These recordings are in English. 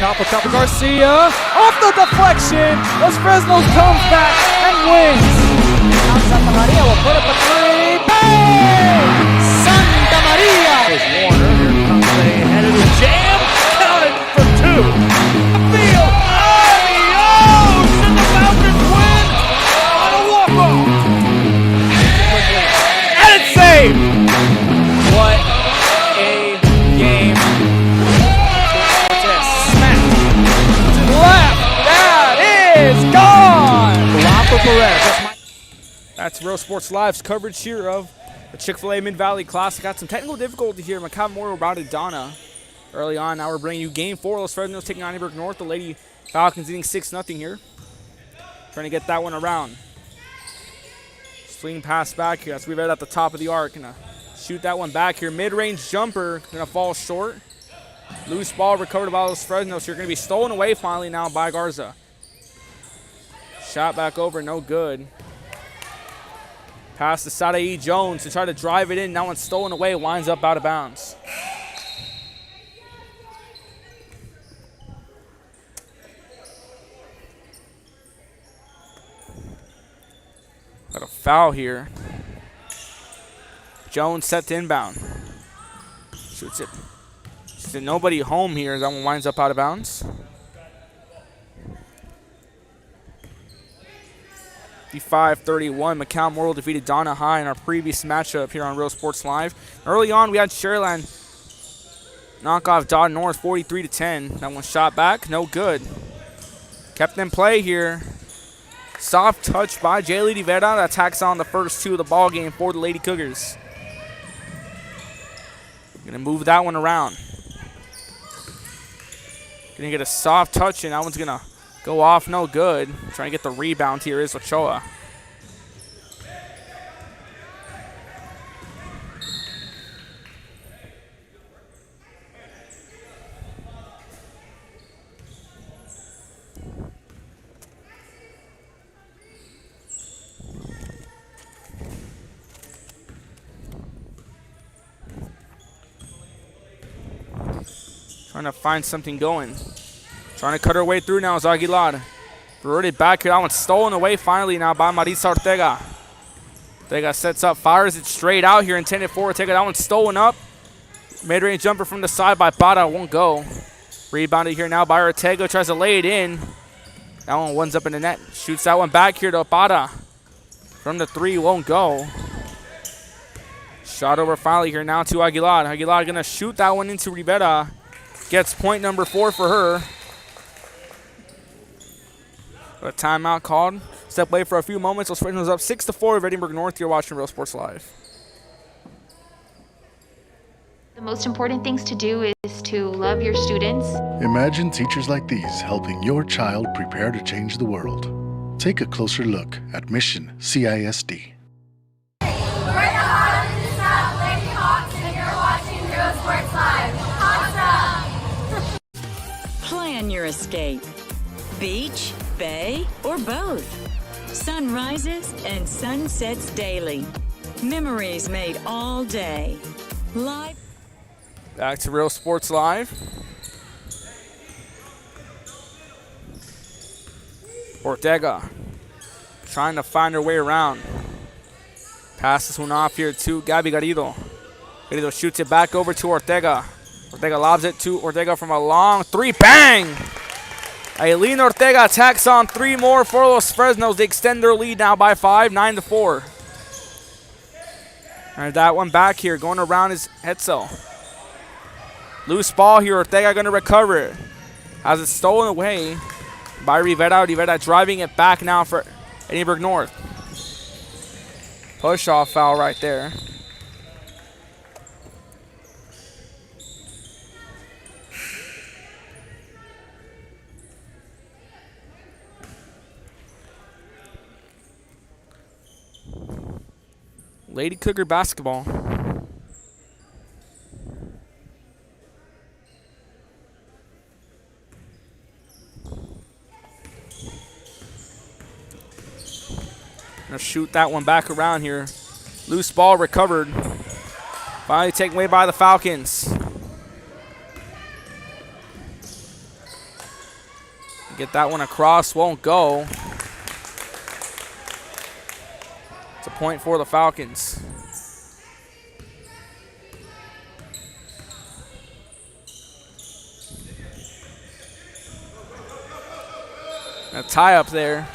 Top of Garcia. Off the deflection. Los Fresnos comes back and wins. Santa Maria will put up a three. Bang! Santa Maria! Here's Warner. Here comes a headed jam. Counted for two. Field. Adios! And the Falcons win on a walk-off. And it's saved. What a game. That's Real Sports Live's coverage here of the Chick-fil-A Mid-Valley Classic. Got some technical difficulty here. Macabre Moore routed Donna early on. Now we're bringing you Game 4. Los Fresnos taking on Edinburg North. The Lady Falcons leading 6-0 here. Trying to get that one around. Swing pass back here. That's right at the top of the arc. Gonna shoot that one back here. Mid-range jumper. Gonna fall short. Loose ball recovered by Los Fresnos. You're gonna be stolen away finally now by Garza. Shot back over, no good. Pass to Sadae Jones to try to drive it in. That one's stolen away, winds up out of bounds. Got a foul here. Jones set to inbound. Shoots it. Nobody home here. That one winds up out of bounds. 55-31. Macabre Moore defeated Donna High in our previous matchup here on Real Sports Live. Early on, we had Sherland knock off Dodd North 43-10. That one shot back, no good. Kept in play here. Soft touch by Jaylee Rivera. That tacks on the first two of the ball game for the Lady Cougars. Gonna move that one around. Gonna get a soft touch, and that one's gonna go off, no good. Trying to get the rebound here is Ochoa. Trying to find something going. Trying to cut her way through now is Aguilar. Reverted back here. That one's stolen away finally now by Marisa Ortega. Ortega sets up, fires it straight out here. Intended for Ortega. That one's stolen up. Mid-range jumper from the side by Bada. Won't go. Rebounded here now by Ortega. Tries to lay it in. That one winds up in the net. Shoots that one back here to Bada. From the three, won't go. Shot over finally here now to Aguilar. Aguilar going to shoot that one into Rivera. Gets point number 4 for her. A timeout called. Step away for a few moments. Los Fresnos up 6-4 of Edinburg North. You're watching Real Sports Live. The most important things to do is to love your students. Imagine teachers like these helping your child prepare to change the world. Take a closer look at Mission CISD. We're the Heart of the South Lady Hawks, and you're watching Real Sports Live. Awesome! Plan your escape. Beach, bay, or both. Sun rises and sun sets daily. Memories made all day. Live. Back to Real Sports Live. Ortega trying to find her way around. Pass this one off here to Gabby Garrido. Garrido shoots it back over to Ortega. Ortega lobs it to Ortega from a long three. Bang! Aileen Ortega attacks on 3 more for Los Fresnos. They extend their lead now by 5, 9-4. And that one back here going around is Hetzel. Loose ball here. Ortega going to recover it. Has it stolen away by Rivera. Rivera driving it back now for Edinburg North. Push off foul right there. Lady Cougar basketball. Gonna shoot that one back around here. Loose ball recovered. Finally taken away by the Falcons. Get that one across, won't go. It's a point for the Falcons. A tie up there.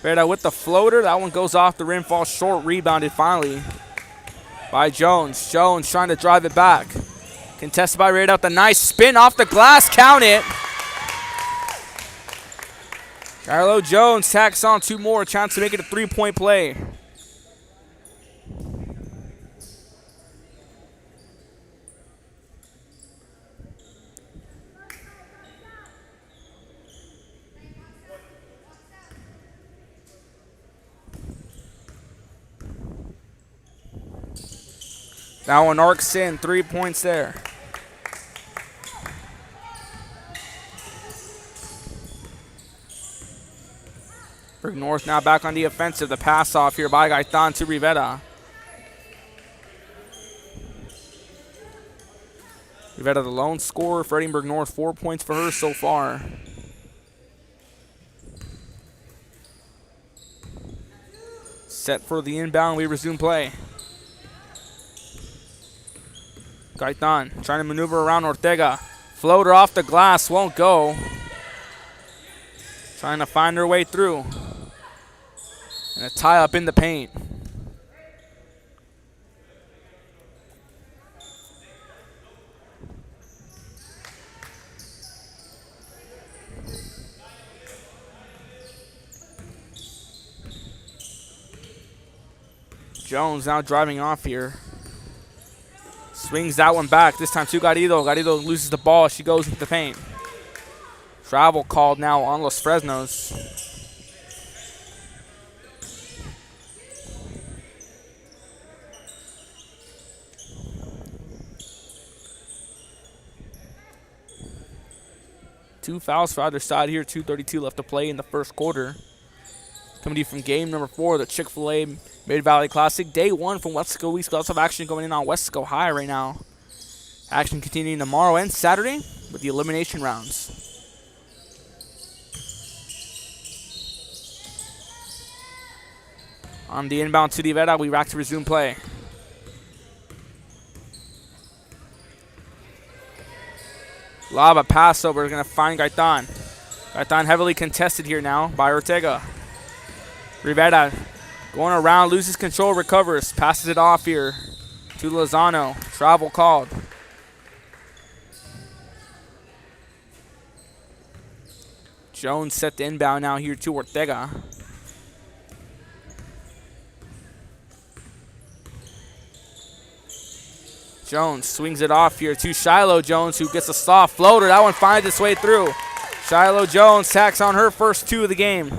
Rivera with the floater. That one goes off the rim, falls short, rebounded finally by Jones. Jones trying to drive it back. Contested by Rivera with a nice spin off the glass. Count it. Carlo Jones tacks on 2 more. Chance to make it a 3-point play. That one arcs in, 3 points there. Edinburg North now back on the offensive. The pass off here by Gaetan to Rivera. Rivera the lone scorer for Edinburg North, 4 points for her so far. Set for the inbound, we resume play. Gaetan trying to maneuver around Ortega. Floater off the glass, won't go. Trying to find her way through. And a tie up in the paint. Jones now driving off here. Swings that one back. This time to Garrido. Garrido loses the ball. She goes into the paint. Travel called now on Los Fresnos. Two fouls for either side here. 2:32 left to play in the first quarter. Coming to you from game number 4, the Chick-fil-A Mid-Valley Classic. Day 1 from Wesco East. Lots of action going in on Wesco High right now. Action continuing tomorrow and Saturday with the elimination rounds. On the inbound to Rivera, we rack to resume play. Lob a pass over, going to find Gaetan. Gaetan heavily contested here now by Ortega. Rivera going around, loses control, recovers, passes it off here to Lozano. Travel called. Jones set the inbound now here to Ortega. Jones swings it off here to Shiloh Jones, who gets a soft floater. That one finds its way through. Shiloh Jones tacks on her first 2 of the game.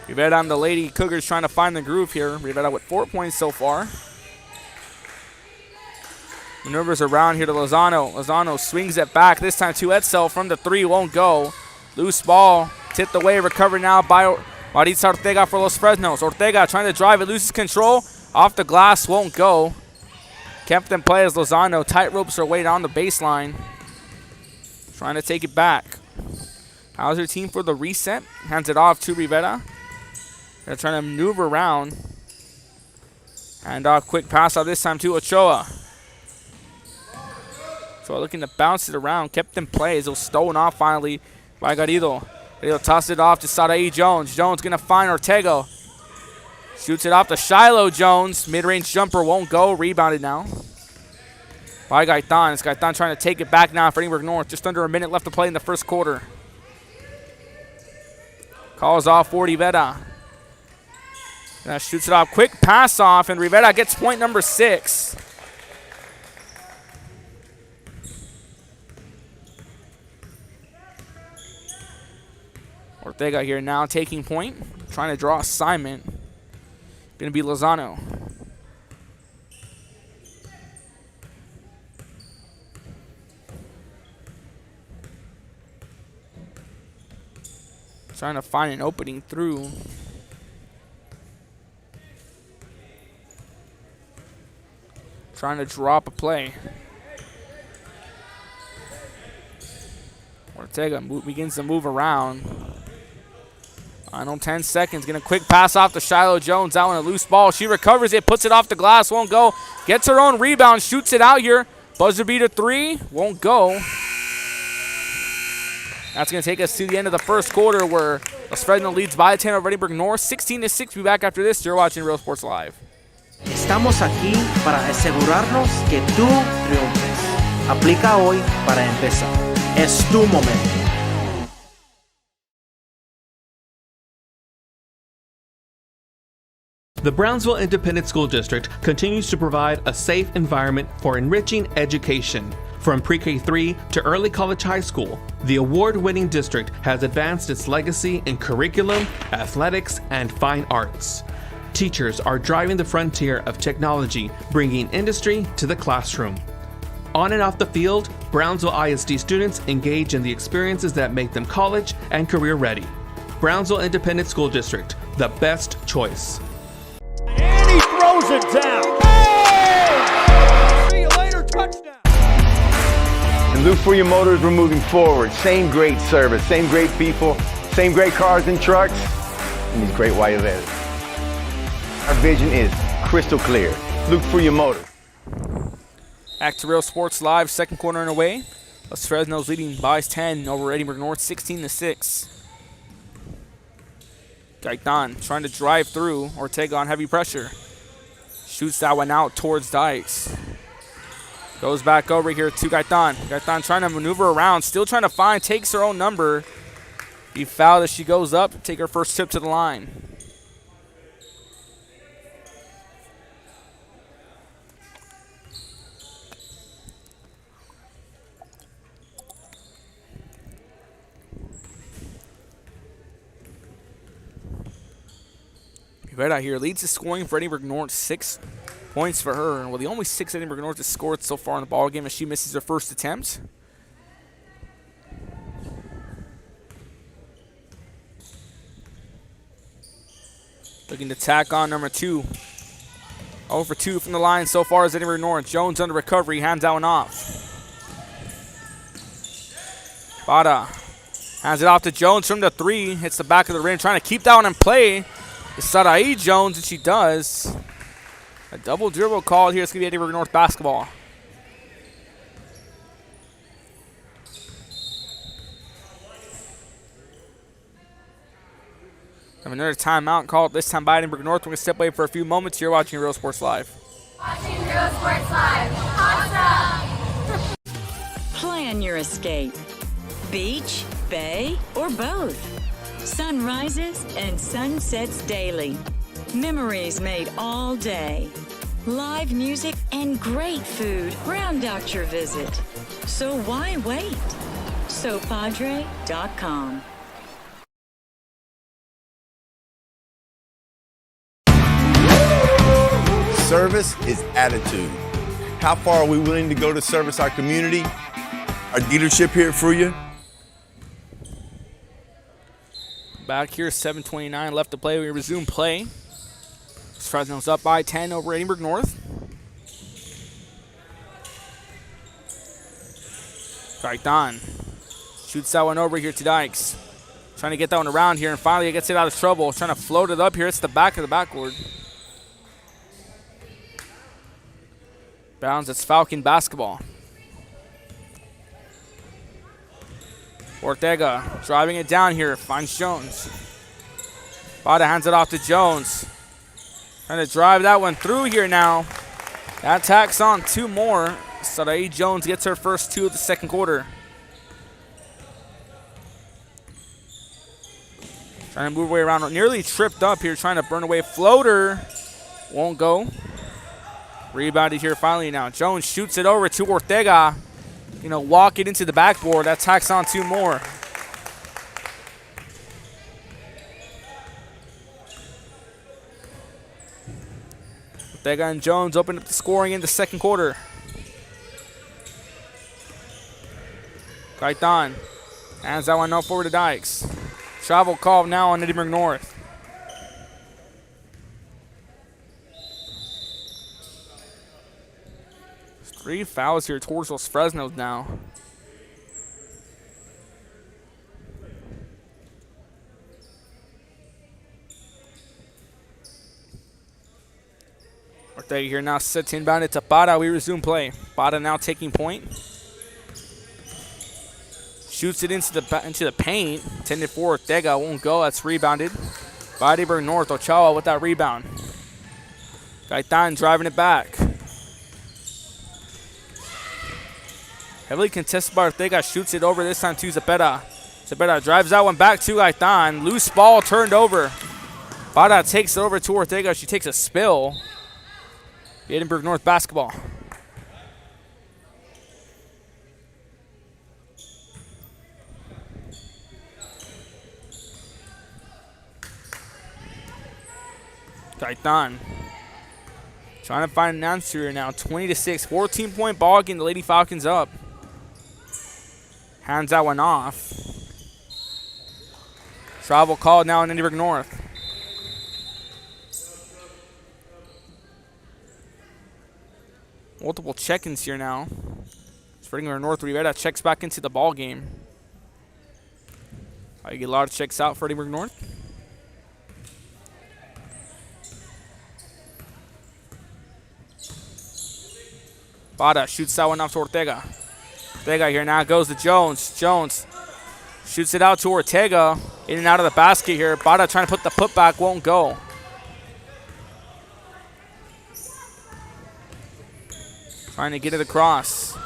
Rivera and the Lady Cougars trying to find the groove here. Rivera with 4 points so far. Maneuvers around here to Lozano. Lozano swings it back. This time to Edsel from the 3, won't go. Loose ball, tipped away, recovered now by Maritza Ortega for Los Fresnos. Ortega trying to drive it, loses control. Off the glass, won't go. Kept in play as Lozano tight ropes her way down the baseline. Trying to take it back. How's her team for the reset? Hands it off to Rivera. They're trying to maneuver around. And a quick pass out this time to Ochoa. Ochoa looking to bounce it around. Kept in play as it was stolen off finally by Garrido. Garrido tossed it off to Sarai Jones. Jones going to find Ortega. Shoots it off to Shiloh Jones. Mid-range jumper won't go. Rebounded now by Gaetan. It's Gaetan trying to take it back now for Edinburg North. Just under a minute left to play in the first quarter. Calls off for Rivera. Now shoots it off. Quick pass off, and Rivera gets point number 6. Ortega here now taking point. Trying to draw assignment. Going to be Lozano. Trying to find an opening through. Trying to drop a play. Ortega begins to move around. Final 10 seconds. Getting a quick pass off to Shiloh Jones. Out on a loose ball. She recovers it, puts it off the glass, won't go. Gets her own rebound, shoots it out here. Buzzer beater three, won't go. That's going to take us to the end of the first quarter where Los Fresnos leads by 10 over Edinburg North. 16-6. Be back after this. You're watching Real Sports Live. Estamos aquí para asegurarnos que tú triunfes. Aplica hoy para empezar. Es tu momento. The Brownsville Independent School District continues to provide a safe environment for enriching education. From pre-K3 to early college high school, the award-winning district has advanced its legacy in curriculum, athletics, and fine arts. Teachers are driving the frontier of technology, bringing industry to the classroom. On and off the field, Brownsville ISD students engage in the experiences that make them college and career ready. Brownsville Independent School District, the best choice. And he throws it down. Oh! See you later, touchdown. And look for your motors, we're moving forward. Same great service, same great people, same great cars and trucks, and these great white vans. Our vision is crystal clear. Look for your motor. Back to Real Sports Live, second quarter and away. Los Fresnos leading by 10 over Edinburg North, 16-6. Gaitan trying to drive through. Ortega on heavy pressure. Shoots that one out towards Dykes. Goes back over here to Gaitan. Gaitan trying to maneuver around, still trying to find, takes her own number. He fouled as she goes up, take her first trip to the line. Rivera here leads the scoring for Edinburg North, 6 points for her. Well, the only 6 Edinburg North has scored so far in the ball game as she misses her first attempt. Looking to tack on number 2. 0 for 2 from the line so far as Edinburg North. Jones under recovery, hands that one off. Bada hands it off to Jones from the 3, hits the back of the rim, trying to keep that one in play. Sarai Jones, and she does. A double dribble call here. It's going to be Edinburg North basketball. Have another timeout called, this time by Edinburg North. We're going to step away for a few moments. You're watching Real Sports Live. Watching Real Sports Live. Awesome! Plan your escape. Beach, bay, or both. Sunrises and sunsets daily. Memories made all day. Live music and great food round out your visit. So why wait? SoPadre.com. Service is attitude. How far are we willing to go to service our community, our dealership here for you? Back here, 7:29 left to play. We resume play. Fresno's up by 10 over Edinburg North. Gaitan shoots that one over here to Dykes. Trying to get that one around here, and finally it gets it out of trouble. Trying to float it up here. It's the back of the backboard. Bounds, it's Falcon basketball. Ortega driving it down here, finds Jones. Bada hands it off to Jones. Trying to drive that one through here now. That tacks on 2 more. Sarai Jones gets her first 2 of the second quarter. Trying to move away around, nearly tripped up here, trying to burn away. Floater won't go. Rebounded here finally now. Jones shoots it over to Ortega. Walk it into the backboard. That tacks on 2 more. Ortega and Jones open up the scoring in the second quarter. Gaitan hands that one up forward to Dykes. Travel call now on Edinburg North. There's 3 fouls here towards Los Fresnos now. Ortega here now sets inbound. It's Bada. We resume play. Bada now taking point. Shoots it into the paint. Intended for Ortega. Won't go. That's rebounded by Edinburg North. Ochoa with that rebound. Gaitan driving it back. Heavily contested by Ortega. Shoots it over this time to Zepeda. Zepeda drives that one back to Gaitan. Loose ball turned over. Bada takes it over to Ortega. She takes a spill. Edinburg North basketball. Gaitan trying to find an answer here now. 20-6, 14-point ball game. The Lady Falcons up. Hands that one off. Travel called now in Edinburg North. Multiple check-ins here now. Edinburg North. Rivera checks back into the ball game. I get a lot of checks out for Edinburg North. Bada shoots that one off to Ortega. Ortega here now goes to Jones. Jones shoots it out to Ortega. In and out of the basket here. Bada trying to put the putback, won't go. Trying to get it across.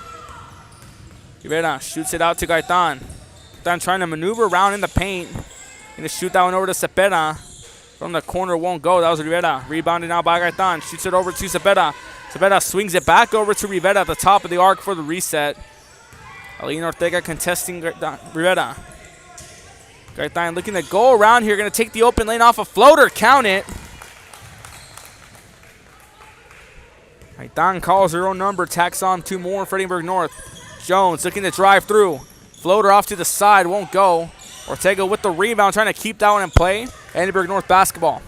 Rivera shoots it out to Gaitan. Gaitan trying to maneuver around in the paint. Going to shoot that one over to Cepeda. From the corner, won't go. That was Rivera. Rebounded now by Gaitan. Shoots it over to Cepeda. Cepeda swings it back over to Rivera at the top of the arc for the reset. Alina Ortega contesting Rivera. Gaitan looking to go around here. Going to take the open lane off a floater. Count it. Gaitan calls her own number. Tacks on 2 more for Edinburg North. Jones looking to drive through. Floater off to the side. Won't go. Ortega with the rebound. Trying to keep that one in play. Edinburg North basketball.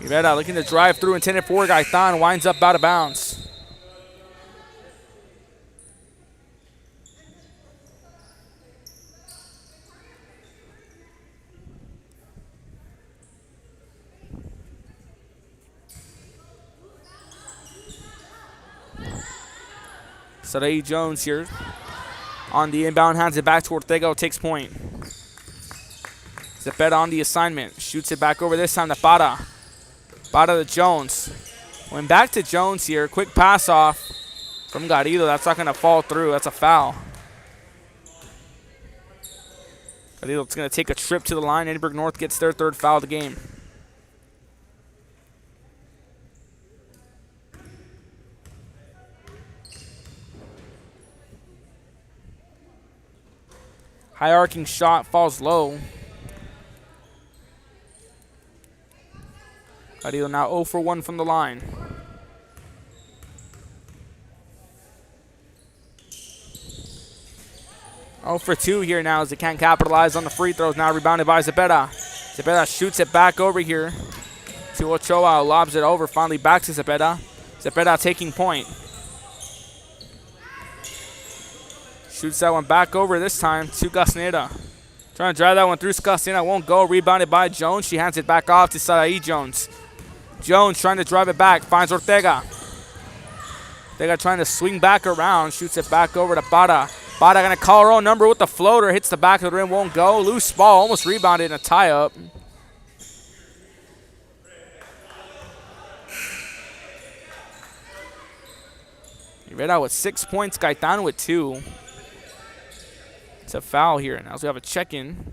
Rivera looking to drive through, intended for Gaitan, winds up out of bounds. Sarai Jones here on the inbound, hands it back to Ortega, takes point. Zepeda on the assignment, shoots it back over this time to Bada. Bada to Jones. Went back to Jones here. Quick pass off from Garrido. That's not going to fall through. That's a foul. Garrido's going to take a trip to the line. Edinburg North gets their 3rd foul of the game. High arcing shot falls low. Garrido now 0 for 1 from the line. Oh for 2 here now as they can't capitalize on the free throws. Now rebounded by Zepeda. Zepeda shoots it back over here to Ochoa. Lobs it over. Finally back to Zepeda. Zepeda taking point. Shoots that one back over this time to Castaneda. Trying to drive that one through Castaneda. Won't go. Rebounded by Jones. She hands it back off to Sarai Jones. Jones trying to drive it back. Finds Ortega. Ortega trying to swing back around. Shoots it back over to Bada. Bada going to call her own number with the floater. Hits the back of the rim. Won't go. Loose ball. Almost rebounded in a tie-up. Rivera with 6 points. Gaitan with 2. It's a foul here. Now we have a check-in.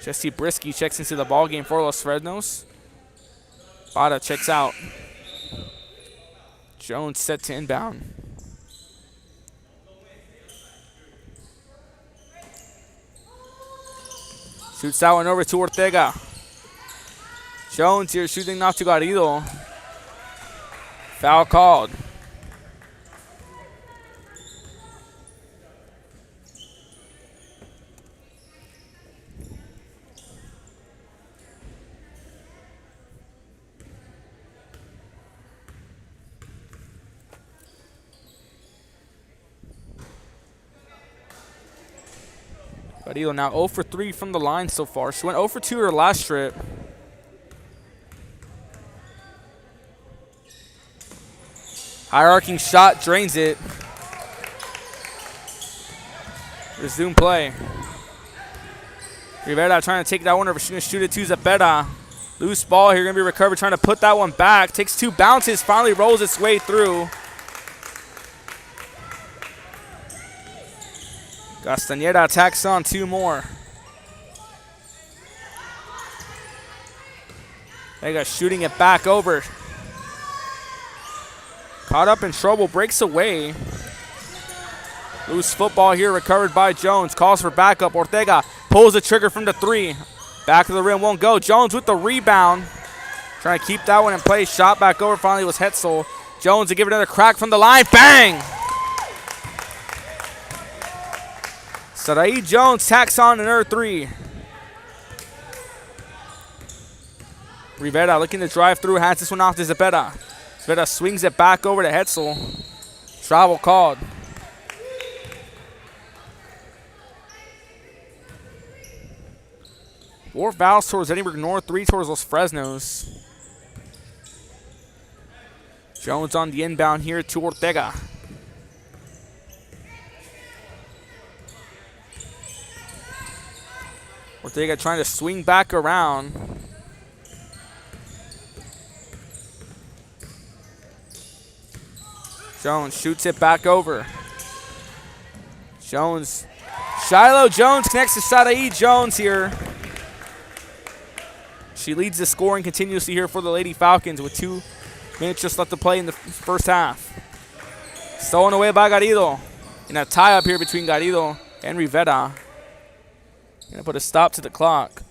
Jesse Brisky checks into the ball game for Los Fresnos. Bada checks out. Jones set to inbound. Shoots that one over to Ortega. Jones here shooting off to Garrido. Foul called. Garrido now 0 for 3 from the line so far. She went 0 for 2 her last trip. High arcing shot, drains it. Resume play. Rivera trying to take that one over. She's going to shoot it to Zepeda. Loose ball here, going to be recovered, trying to put that one back. Takes 2 bounces, finally rolls its way through. Castañeda tacks on 2 more. Vega shooting it back over. Caught up in trouble, breaks away. Loose football here, recovered by Jones. Calls for backup. Ortega pulls the trigger from the 3. Back of the rim, won't go. Jones with the rebound. Trying to keep that one in place. Shot back over, finally was Hetzel. Jones to give it another crack from the line. Bang! Sarai Jones tacks on another 3. Rivera looking to drive through, hands this one off to Zepeda. Zepeda swings it back over to Hetzel. Travel called. Four fouls towards Edinburg North, 3 towards Los Fresnos. Jones on the inbound here to Ortega. Ortega trying to swing back around. Jones shoots it back over. Jones. Shiloh Jones connects to Sarai Jones here. She leads the scoring continuously here for the Lady Falcons with 2 minutes just left to play in the first half. Stolen away by Garrido. In a tie-up here between Garrido and Rivera. Gonna put a stop to the clock.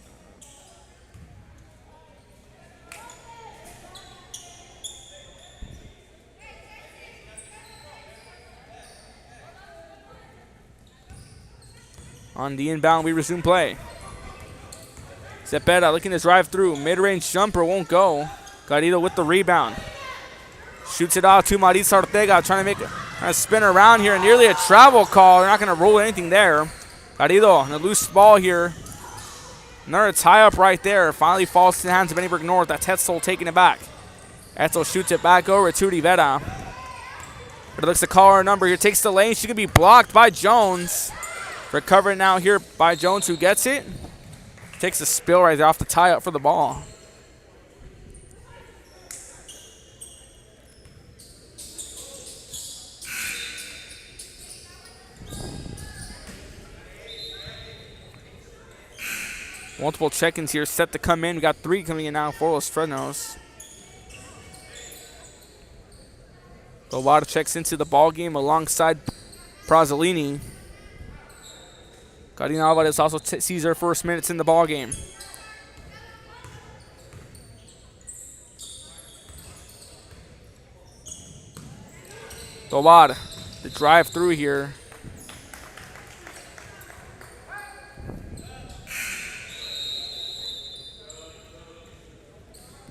On the inbound, we resume play. Zepeda looking to drive through. Mid-range jumper won't go. Garrido with the rebound. Shoots it off to Marisa Ortega. Trying to spin around here. Nearly a travel call. They're not going to roll anything there. Garrido on a loose ball here. Another tie-up right there. Finally falls to the hands of Edinburg North. That's Hetzel taking it back. Hetzel shoots it back over to Rivera. But it looks to call her number here. Takes the lane. She could be blocked by Jones. Recovered now here by Jones, who gets it. Takes a spill right there off the tie-up for the ball. Multiple check-ins here set to come in. We got 3 coming in now for Los Fresnos. Lowada checks into the ball game alongside Prazzolini. Karina Alvarez also sees her first minutes in the ball game. Tobar, the drive through here.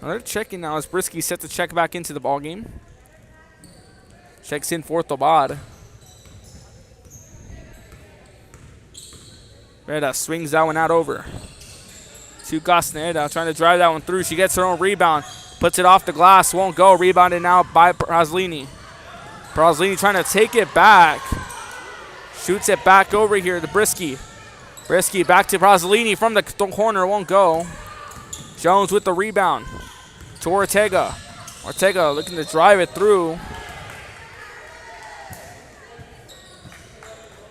Another check in now as Brisky set to check back into the ball game. Checks in for Tobar. Reda swings that one out over to Castaneda, trying to drive that one through. She gets her own rebound, puts it off the glass, won't go. Rebounded now by Prazzolini. Prazzolini trying to take it back. Shoots it back over here to Brisky. Brisky back to Prazzolini from the corner, won't go. Jones with the rebound to Ortega. Ortega looking to drive it through.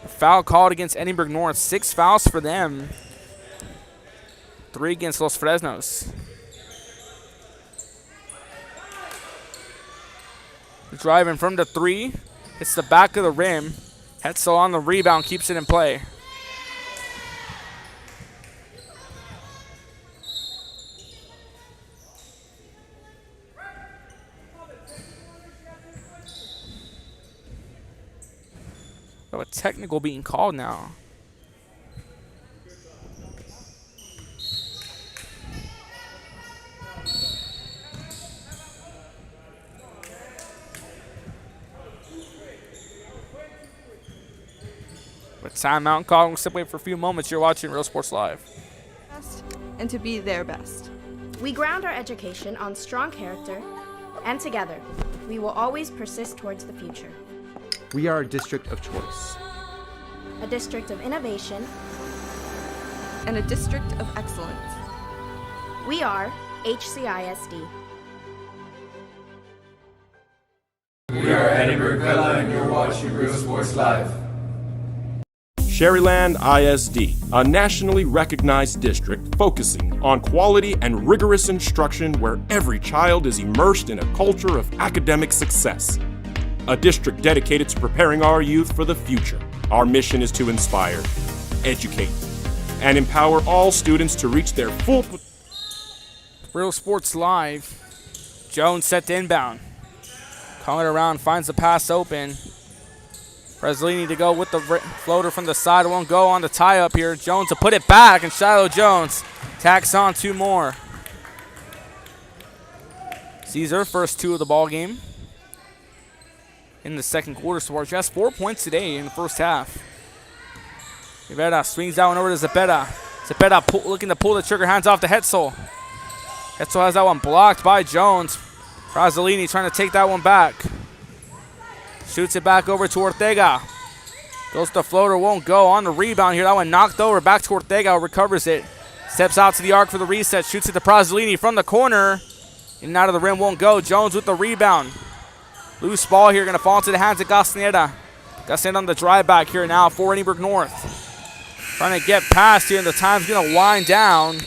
Foul called against Edinburg North. 6 fouls for them. 3 against Los Fresnos. Driving from the 3. Hits the back of the rim. Hetzel on the rebound. Keeps it in play. A technical being called now. A a timeout call. We'll step away for a few moments. You're watching Real Sports Live. And to be their best. We ground our education on strong character, and together, we will always persist towards the future. We are a district of choice. A district of innovation. And a district of excellence. We are HCISD. We are Edinburg Villa and you're watching Real Sports Live. Sherryland ISD, a nationally recognized district focusing on quality and rigorous instruction where every child is immersed in a culture of academic success. A district dedicated to preparing our youth for the future. Our mission is to inspire, educate, and empower all students to reach their full potential. Real Sports Live. Jones set to inbound. Calling it around, finds the pass open. Breslini to go with the floater from the side. Won't go on the tie-up here. Jones to put it back, and Shiloh Jones tacks on 2 more. Sees her first 2 of the ball game in the second quarter. So she has 4 points today in the first half. Rivera swings that one over to Zepeda. Zepeda looking to pull the trigger, hands off to Hetzel. Hetzel has that one blocked by Jones. Brazzolini trying to take that one back. Shoots it back over to Ortega. Goes to the floater, won't go on the rebound here. That one knocked over, back to Ortega, recovers it. Steps out to the arc for the reset, shoots it to Brazzolini from the corner. In and out of the rim, won't go. Jones with the rebound. Loose ball here, gonna fall into the hands of Gastaneda. Gastaneda on the drive back here now for Edinburg North. Trying to get past here, and the time's gonna wind down.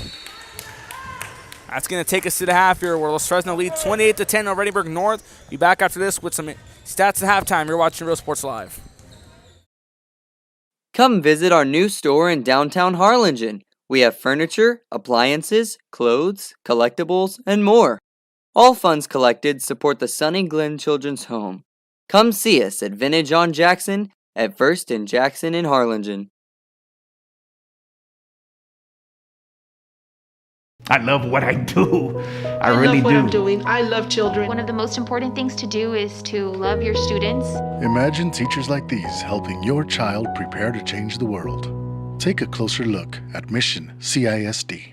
That's going to take us to the half here where Los Fresno leads 28-10 over Edinburg North. Be back after this with some stats at halftime. You're watching Real Sports Live. Come visit our new store in downtown Harlingen. We have furniture, appliances, clothes, collectibles, and more. All funds collected support the Sunny Glen Children's Home. Come see us at Vintage on Jackson at First and Jackson in Harlingen. I love what I do. I really love what do. I'm doing. I love children. One of the most important things to do is to love your students. Imagine teachers like these helping your child prepare to change the world. Take a closer look at Mission CISD.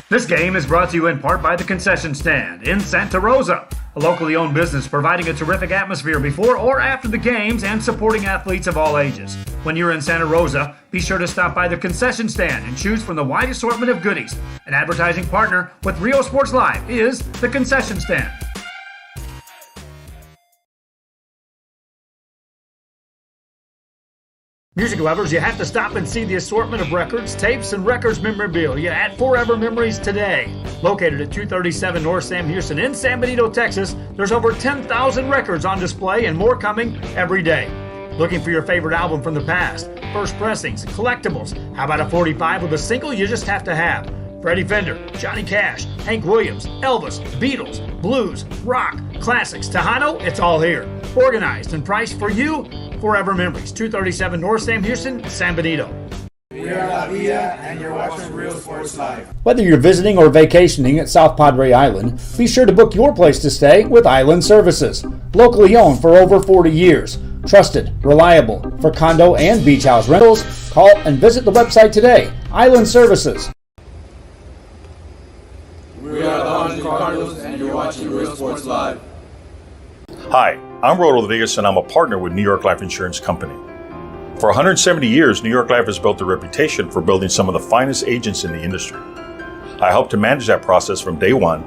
This game is brought to you in part by the Concession Stand in Santa Rosa, a locally owned business providing a terrific atmosphere before or after the games and supporting athletes of all ages. When you're in Santa Rosa, be sure to stop by the Concession Stand and choose from the wide assortment of goodies. An advertising partner with Real Sports Live is the Concession Stand. Music lovers, you have to stop and see the assortment of records, tapes, and records memorabilia at Forever Memories today. Located at 237 North Sam Houston in San Benito, Texas, there's over 10,000 records on display and more coming every day. Looking for your favorite album from the past, first pressings, collectibles? How about a 45 with a single you just have to have? Freddie Fender, Johnny Cash, Hank Williams, Elvis, Beatles, blues, rock, classics, Tejano, it's all here. Organized and priced for you. Forever Memories, 237 North Sam Houston, San Benito. We are La Villa and you're watching Real Sports Live. Whether you're visiting or vacationing at South Padre Island, be sure to book your place to stay with Island Services. Locally owned for over 40 years. Trusted, reliable for condo and beach house rentals. Call and visit the website today. Island Services. We are the Carlos and you're watching Real Sports Live. Hi, I'm Roldo Rodriguez and I'm a partner with New York Life Insurance Company. For 170 years, New York Life has built a reputation for building some of the finest agents in the industry. I help to manage that process from day one.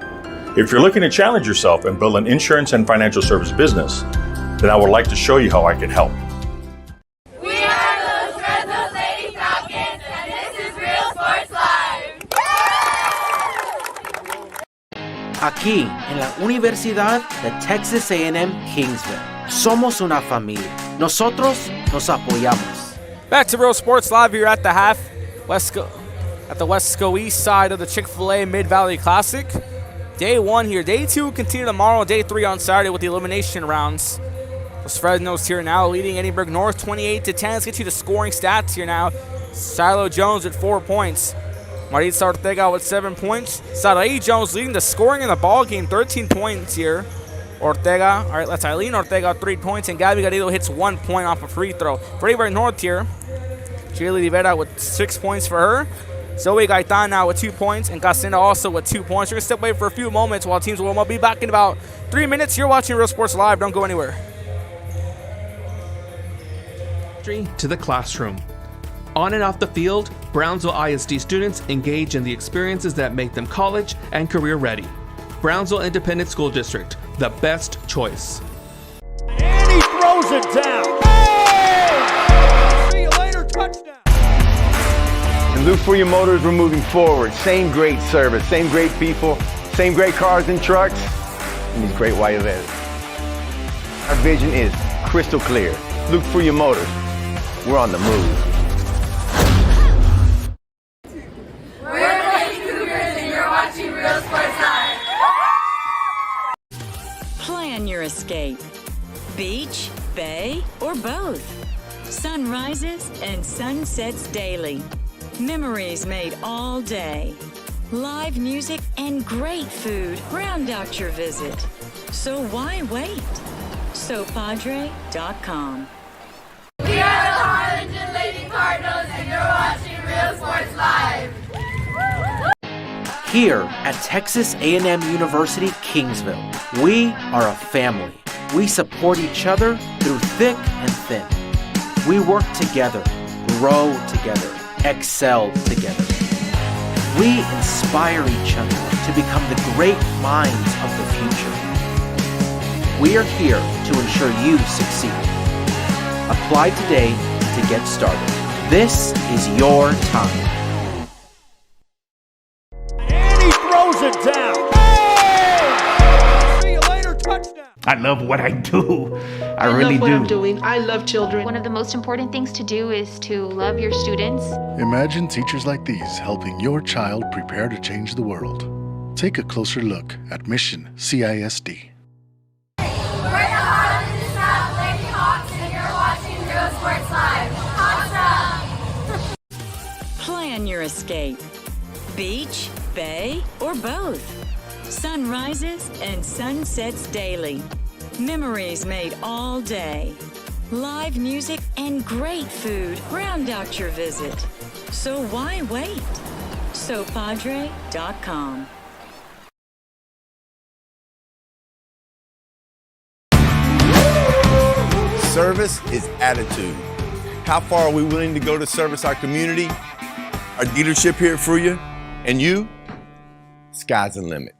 If you're looking to challenge yourself and build an insurance and financial service business, then I would like to show you how I can help. We are the Los Fresnos Lady Falcons, and this is Real Sports Live. Aquí, en la Universidad de Texas A&M Kingsville, somos una familia. Nosotros nos apoyamos. Back to Real Sports Live here at the half, at the Wesco East side of the Chick-fil-A Mid-Valley Classic. Day 1 here. Day 2 will continue tomorrow. Day 3 on Saturday with the elimination rounds. Los Fresnos here now leading Edinburg North 28-10. Let's get you the scoring stats here now. Shiloh Jones with 4 points. Maritza Ortega with 7 points. Sarai Jones leading the scoring in the ball game, 13 points here. Ortega. All right, that's Eileen Ortega, 3 points, and Gabby Garrido hits 1 point off a free throw. For Edinburg North here, Julie Rivera with 6 points for her. Zoe Gaitan now with 2 points, and Cassina also with 2 points. We're going to step away for a few moments while teams warm up. Be back in about 3 minutes. You're watching Real Sports Live. Don't go anywhere. To the classroom. On and off the field, Brownsville ISD students engage in the experiences that make them college and career ready. Brownsville Independent School District, the best choice. And he throws it down. Hey! See you later, touchdown. And look for your motors, we're moving forward. Same great service, same great people, same great cars and trucks, and these great white letters. Our vision is crystal clear. Look for your motors. We're on the move. We're the Lady Cougars and you're watching Real Sports Live. Plan your escape. Beach, bay, or both. Sunrises and sunsets daily. Memories made all day. Live music and great food round out your visit. So why wait? SoPadre.com. We are the Harlingen Lady Cardinals and you're watching Real Sports Live. Here at Texas A&M University, Kingsville, we are a family. We support each other through thick and thin. We work together, grow together, excel together. We inspire each other to become the great minds of the future. We are here to ensure you succeed. Apply today to get started. This is your time. And he throws it down. Hey! See you later, touchdown. I love what I do. I really love what do. I'm doing. I love children. One of the most important things to do is to love your students. Imagine teachers like these helping your child prepare to change the world. Take a closer look at Mission CISD. We're the Harlingen South Lady Hawks and you're watching Real Sports Live. Awesome! Plan your escape. Beach, bay, or both. Sunrises and sunsets daily. Memories made all day. Live music and great food round out your visit. So why wait? SoPadre.com. Service is attitude. How far are we willing to go to service our community, our dealership here for you, and you? Sky's the limit.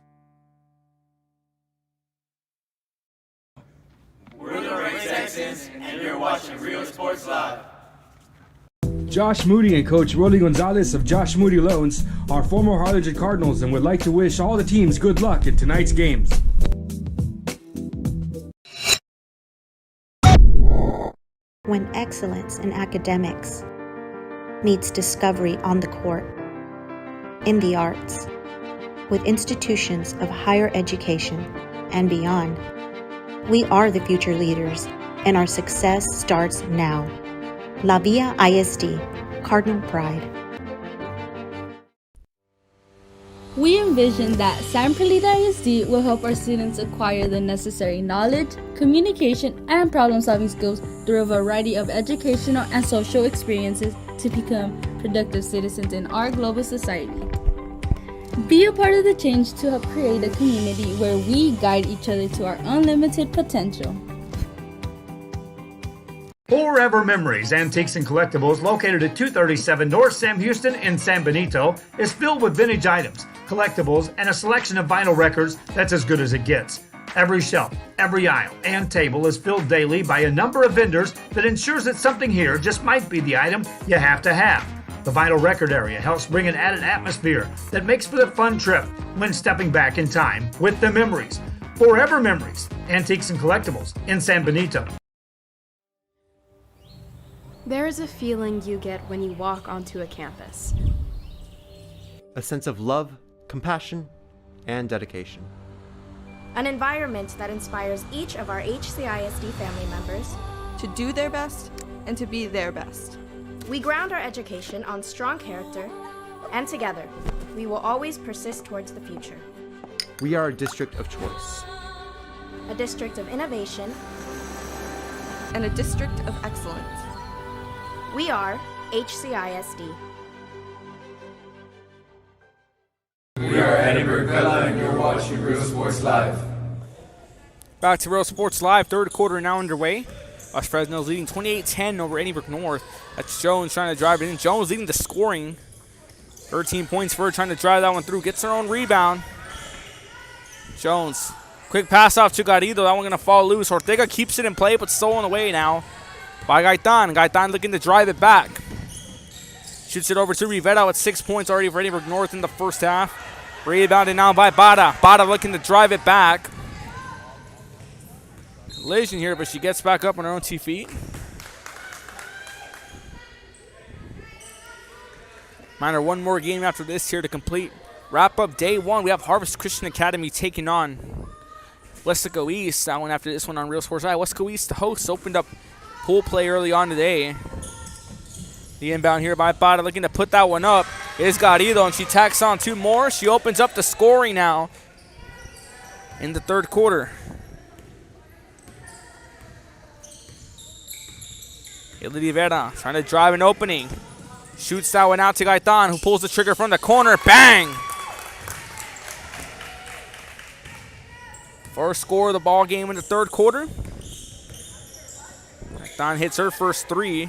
We're the Red Texans, and you're watching Real Sports Live. Josh Moody and Coach Rolly Gonzalez of Josh Moody Loans are former Harlingen Cardinals and would like to wish all the teams good luck in tonight's games. When excellence in academics meets discovery on the court, in the arts, with institutions of higher education and beyond, we are the future leaders, and our success starts now. La Via ISD, Cardinal Pride. We envision that San Perlita ISD will help our students acquire the necessary knowledge, communication, and problem-solving skills through a variety of educational and social experiences to become productive citizens in our global society. Be a part of the change to help create a community where we guide each other to our unlimited potential. Forever Memories, Antiques and Collectibles, located at 237 North Sam Houston in San Benito, is filled with vintage items, collectibles, and a selection of vinyl records that's as good as it gets. Every shelf, every aisle, and table is filled daily by a number of vendors that ensures that something here just might be the item you have to have. The vinyl record area helps bring an added atmosphere that makes for the fun trip when stepping back in time with the memories. Forever Memories, Antiques and Collectibles in San Benito. There is a feeling you get when you walk onto a campus. A sense of love, compassion, and dedication. An environment that inspires each of our HCISD family members to do their best and to be their best. We ground our education on strong character, and together, we will always persist towards the future. We are a district of choice. a district of innovation, and a district of excellence. We are HCISD. We are Edinburg Villa, and you're watching Real Sports Live. Back to Real Sports Live, third quarter now underway. Los Fresnos leading 28-10 over Edinburg North. That's Jones trying to drive it in. Jones leading the scoring. 13 points for her, trying to drive that one through. Gets her own rebound. Jones, quick pass off to Garrido. That one going to fall loose. Ortega keeps it in play, but stolen away now by Gaitan. Gaitan looking to drive it back. Shoots it over to Rivera with 6 points already for Edinburg North in the first half. Rebounded now by Bada. Bada looking to drive it back. Collision here, but she gets back up on her own 2 feet. Minor one more game after this here to complete. Wrap up day one. We have Harvest Christian Academy taking on Wesco East. That one after this one on Real Sports Live. Wesco East, the hosts, opened up pool play early on today. The inbound here by Bada looking to put that one up is Garrido, and she tacks on 2 more. She opens up the scoring now in the third quarter. Rivera trying to drive an opening. Shoots that one out to Gaitan, who pulls the trigger from the corner. Bang! First score of the ball game in the third quarter. Gaitan hits her first 3.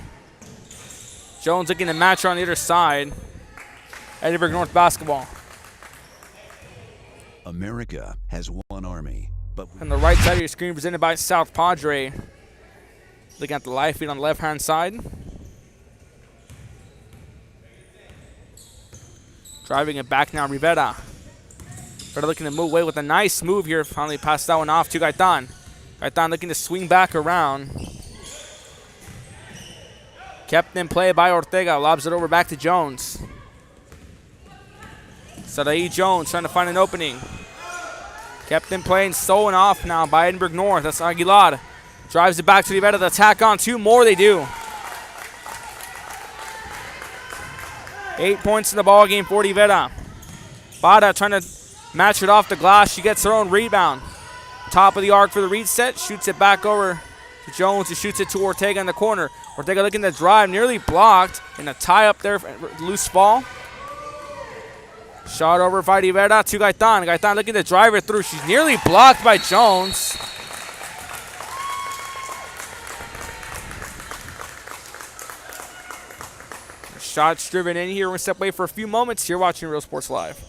Jones looking to match her on the other side. Edinburg North basketball. America has one army, but on the right side of your screen, presented by South Padre. Looking at the live feed on the left-hand side. Driving it back now, Rivera. Rivera looking to move away with a nice move here. Finally passed that one off to Gaitan. Gaitan looking to swing back around. Kept in play by Ortega. Lobs it over back to Jones. Sarai Jones trying to find an opening. Kept in play and stolen off now by Edinburg North. That's Aguilar. Drives it back to Rivera. The attack on 2 more. They do. 8 points in the ball game for Rivera. Bada trying to match it off the glass. She gets her own rebound. Top of the arc for the reset. Shoots it back over to Jones, who shoots it to Ortega in the corner. Ortega looking to drive, nearly blocked. And a tie up there, loose ball. Shot over by Rivera to Gaitan. Gaitan looking to drive it through. She's nearly blocked by Jones. Shots driven in here. We're going to step away for a few moments. You're watching Real Sports Live.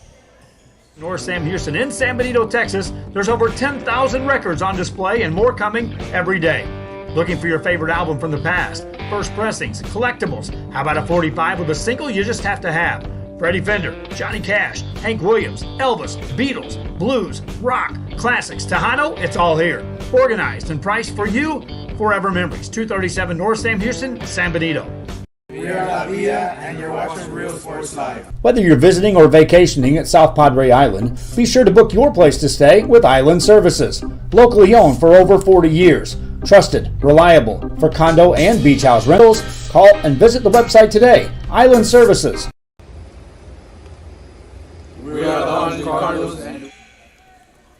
North Sam Houston in San Benito, Texas. There's over 10,000 records on display and more coming every day. Looking for your favorite album from the past? First pressings, collectibles. How about a 45 with a single you just have to have? Freddie Fender, Johnny Cash, Hank Williams, Elvis, Beatles, blues, rock, classics, Tejano, it's all here. Organized and priced for you. Forever Memories, 237 North Sam Houston, San Benito. We are La Vida, and you're watching Real Sports Live. Whether you're visiting or vacationing at South Padre Island, be sure to book your place to stay with Island Services. Locally owned for over 40 years. Trusted, reliable for condo and beach house rentals. Call and visit the website today. Island Services. We are the Orange Cardinals.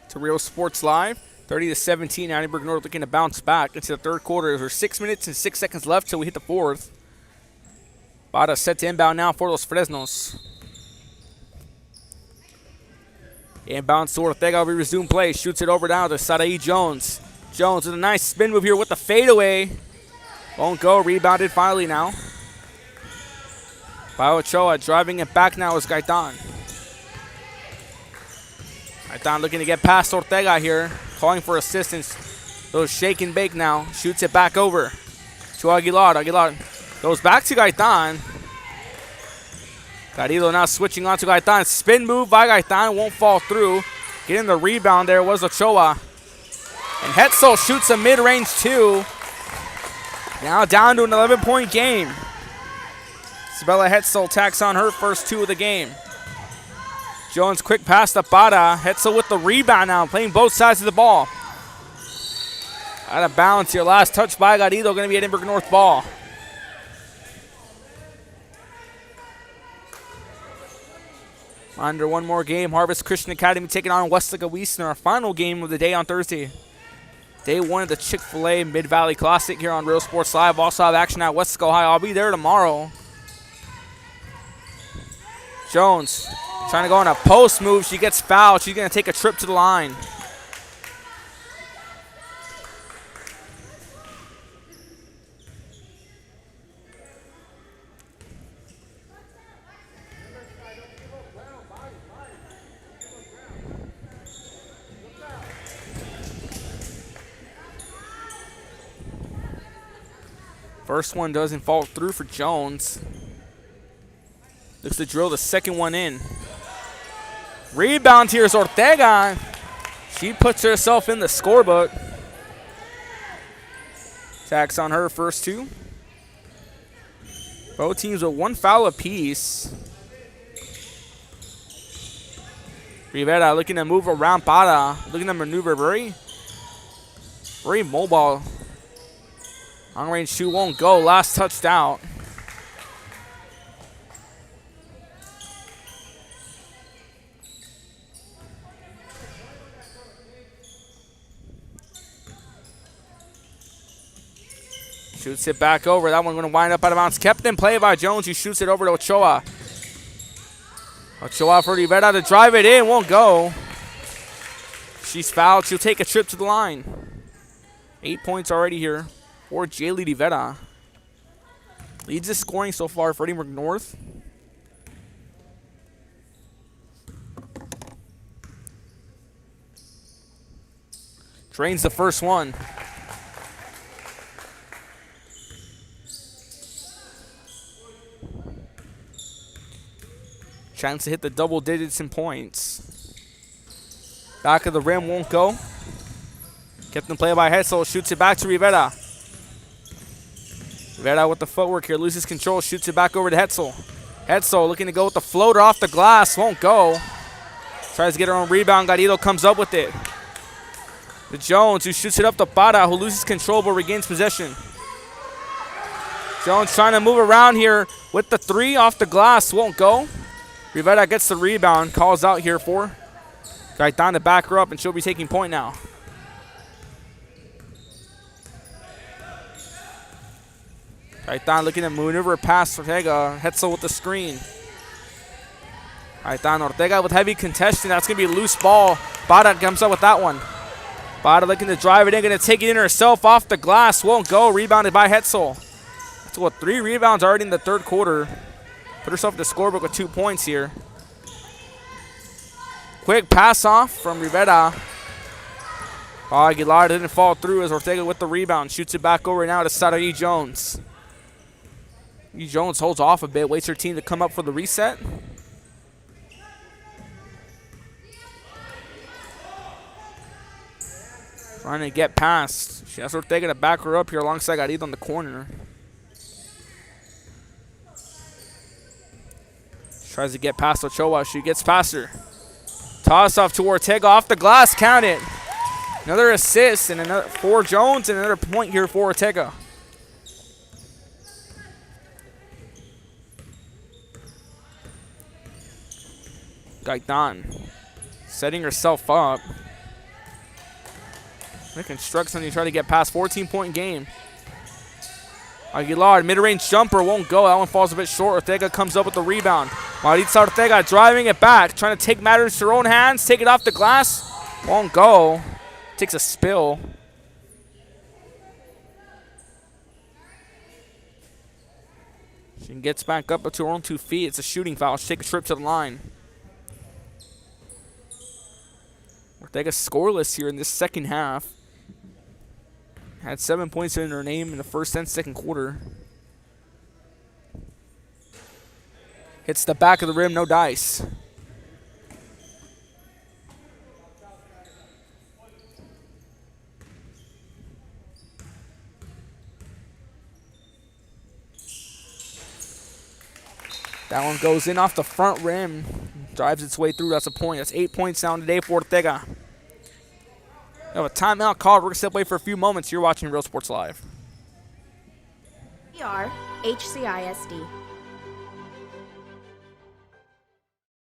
To Real Sports Live. 30-17, Edinburg North looking to bounce back into the third quarter. There's 6 minutes and 6 seconds left till we hit the fourth. Bada set to inbound now for Los Fresnos. Inbound to Ortega. We resume play. Shoots it over down to Sarai Jones. Jones with a nice spin move here with the fadeaway. Won't go. Rebounded finally now by Ochoa. Driving it back now is Gaitan. Gaitan looking to get past Ortega here. Calling for assistance. Little shake and bake now. Shoots it back over to Aguilar. Aguilar goes back to Gaitan. Garrido now switching on to Gaitan. Spin move by Gaitan. Won't fall through. Getting the rebound there was Ochoa. And Hetzel shoots a mid-range 2. Now down to an 11-point game. Isabella Hetzel tacks on her first 2 of the game. Jones quick pass to Bada. Hetzel with the rebound now. Playing both sides of the ball. Out of bounds here. Last touch by Garrido. Going to be Edinburg North ball. Under one more game, Harvest Christian Academy taking on Westlake East in our final game of the day on Thursday. Day one of the Chick-fil-A Mid-Valley Classic here on Real Sports Live. Also have action at Wesco High. I'll be there tomorrow. Jones trying to go on a post move. She gets fouled. She's going to take a trip to the line. First one doesn't fall through for Jones. Looks to drill the second one in. Rebound here is Ortega. She puts herself in the scorebook. Tax on her first two. Both teams with one foul apiece. Rivera looking to move around Para. Looking to maneuver very mobile. Long range shoot won't go. Last touched out. Shoots it back over. That one going to wind up out of bounds. Kept in play by Jones, who shoots it over to Ochoa. Ochoa for Rivera to drive it in. Won't go. She's fouled. She'll take a trip to the line. 8 points already here for Jaylee Rivera. Leads the scoring so far for Edinburg North. Drains the first one. Chance to hit the double digits in points. Back of the rim won't go. Kept in play by Hetzel. Shoots it back to Rivera. Rivera with the footwork here. Loses control. Shoots it back over to Hetzel. Hetzel looking to go with the floater off the glass. Won't go. Tries to get her own rebound. Garrido comes up with it. To Jones, who shoots it up to Para, who loses control but regains possession. Jones trying to move around here with the three off the glass. Won't go. Rivera gets the rebound. Calls out here for Gaitan to back her up, and she'll be taking point now. Gaitan looking to maneuver past Ortega. Hetzel with the screen. Gaitan Ortega with heavy contention. That's going to be a loose ball. Bada comes up with that one. Bada looking to drive it in. Going to take it in herself off the glass. Won't go. Rebounded by Hetzel. That's what, 3 rebounds already in the third quarter. Put herself in the scorebook with 2 points here. Quick pass off from Rivera. Aguilar didn't fall through as Ortega with the rebound. Shoots it back over now to Sarai Jones. Jones holds off a bit, waits her team to come up for the reset. Trying to get past. She has Ortega to back her up here alongside Garrido on the corner. Tries to get past Ochoa. She gets past her. Toss off to Ortega off the glass. Count it. Another assist and another for Jones and another point here for Ortega. Gaitan setting herself up. Reconstructs on you, try to get past. 14-point game. Aguilar, mid-range jumper, won't go. That one falls a bit short. Ortega comes up with the rebound. Maritza Ortega driving it back, trying to take matters to her own hands, take it off the glass. Won't go. Takes a spill. She gets back up to her own 2 feet. It's a shooting foul. She'll take a trip to the line. Ortega scoreless here in this second half. Had 7 points in her name in the first and second quarter. Hits the back of the rim, no dice. That one goes in off the front rim. Drives its way through. That's a point. That's 8 points down today for Ortega. We have a timeout call. We're going to step away for a few moments. You're watching Real Sports Live. We are HCISD.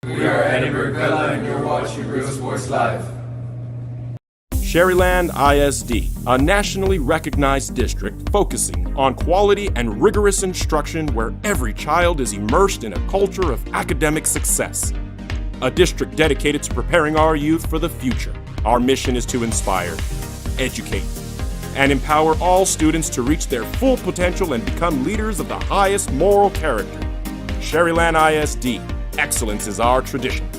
We are Edinburg Villa and you're watching Real Sports Live. Sherryland ISD, a nationally recognized district focusing on quality and rigorous instruction where every child is immersed in a culture of academic success. A district dedicated to preparing our youth for the future. Our mission is to inspire, educate, and empower all students to reach their full potential and become leaders of the highest moral character. Sherryland ISD, excellence is our tradition.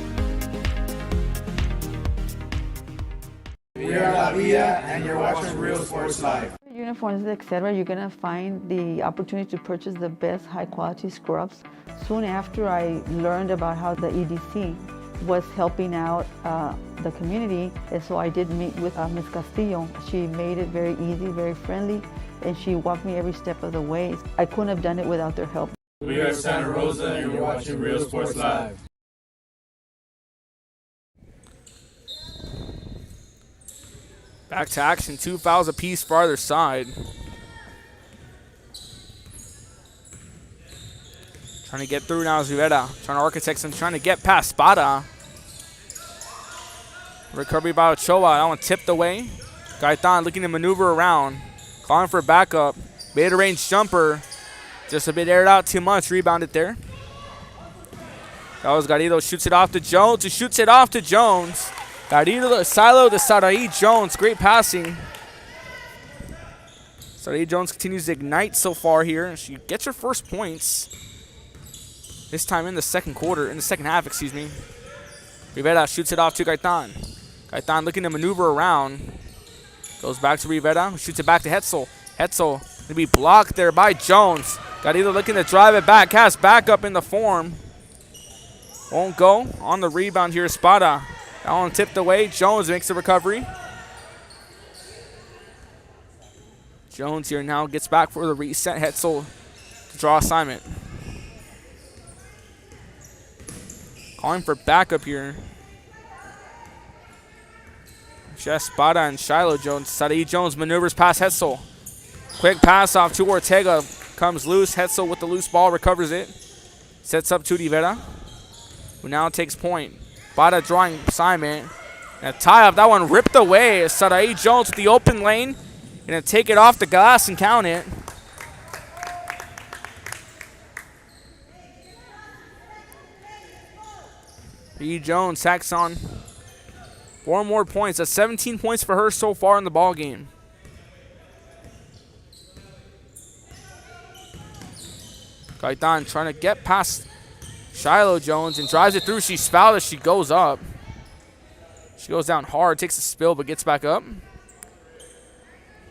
We are La Villa, and you're watching Real Sports Live. Uniforms, etc., you're going to find the opportunity to purchase the best high-quality scrubs. Soon after I learned about how the EDC was helping out the community, and so I did meet with Ms. Castillo. She made it very easy, very friendly, and she walked me every step of the way. I couldn't have done it without their help. We are Santa Rosa, and you're watching Real Sports Live. Back to action, 2 fouls apiece for either side. Trying to get through now is Rivera. Trying to architect some, trying to get past Spada. Recovery by Ochoa. That one tipped away. Gaetan looking to maneuver around. Calling for backup. Mid-range jumper. Just a bit aired out too much. Rebounded there. That was Garrido. Shoots it off to Jones. Who shoots it off to Jones. Garrido, Silo to Sarai Jones. Great passing. Sarai Jones continues to ignite so far here. She gets her first points. This time in the second half, excuse me. Rivera shoots it off to Gaetan. Gaetan looking to maneuver around. Goes back to Rivera, who shoots it back to Hetzel. Hetzel going to be blocked there by Jones. Garrido looking to drive it back. Has backup in the form. Won't go. On the rebound here, Spada. That one tipped away. Jones makes the recovery. Jones here now gets back for the reset. Hetzel to draw assignment. Calling for backup here. Just Spada and Shiloh Jones. Sarai Jones maneuvers past Hetzel. Quick pass off to Ortega. Comes loose. Hetzel with the loose ball recovers it. Sets up to Rivera, who now takes point. Spada drawing assignment. And a tie-up. That one ripped away. Sarai Jones with the open lane. Gonna take it off the glass and count it. E. Jones hacks on 4 more points. That's 17 points for her so far in the ball game. Gaetan trying to get past Shiloh Jones and drives it through. She's fouled as she goes up. She goes down hard, takes a spill, but gets back up.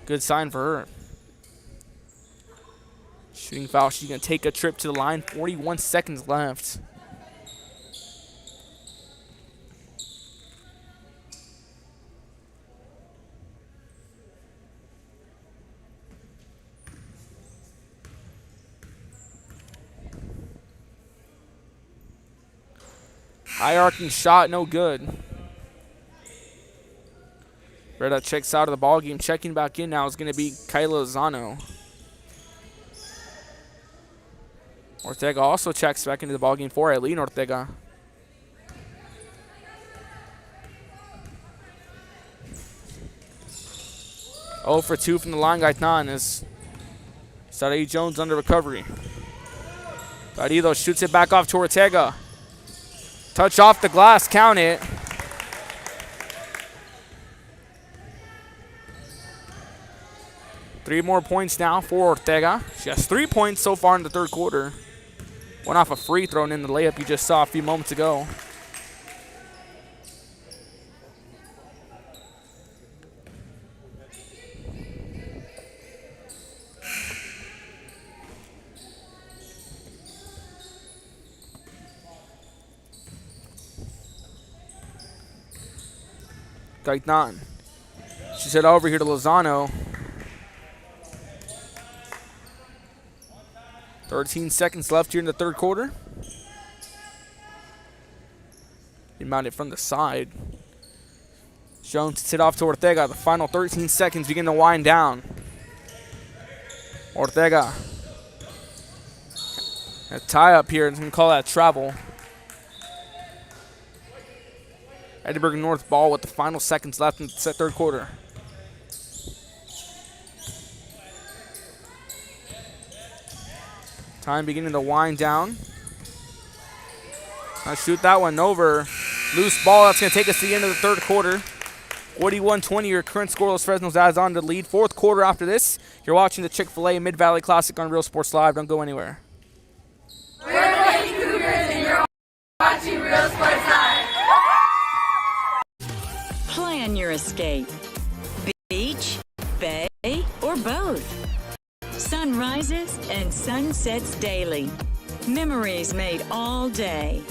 Good sign for her. Shooting foul. She's going to take a trip to the line. 41 seconds left. High arcing shot, no good. Reda checks out of the ball game. Checking back in now is going to be Kyla Lozano. Ortega also checks back into the ball game for Eileen Ortega. Oh for 2 from the line. Gaetan is Sarai Jones under recovery. Garrido shoots it back off to Ortega. Touch off the glass, count it. Three more points now for Ortega. She has 3 points so far in the third quarter. One off a free throw and in the layup you just saw a few moments ago. Gaetan. She said over here to Lozano. 13 seconds left here in the third quarter. Inbounded from the side. Jones hits it off to Ortega. The final 13 seconds begin to wind down. Ortega. A tie up here. It's going to call that travel. Edinburg North ball with the final seconds left in the third quarter. Time beginning to wind down. I'll shoot that one over. Loose ball. That's going to take us to the end of the third quarter. 41-20, your current scoreless Fresnos adds on to lead. Fourth quarter after this. You're watching the Chick-fil-A Mid-Valley Classic on Real Sports Live. Don't go anywhere. We're the Lady Cougars and you're watching Real Sports Live. Plan your escape. Beach, bay, or both. Sunrises and sunsets daily. Memories made all day.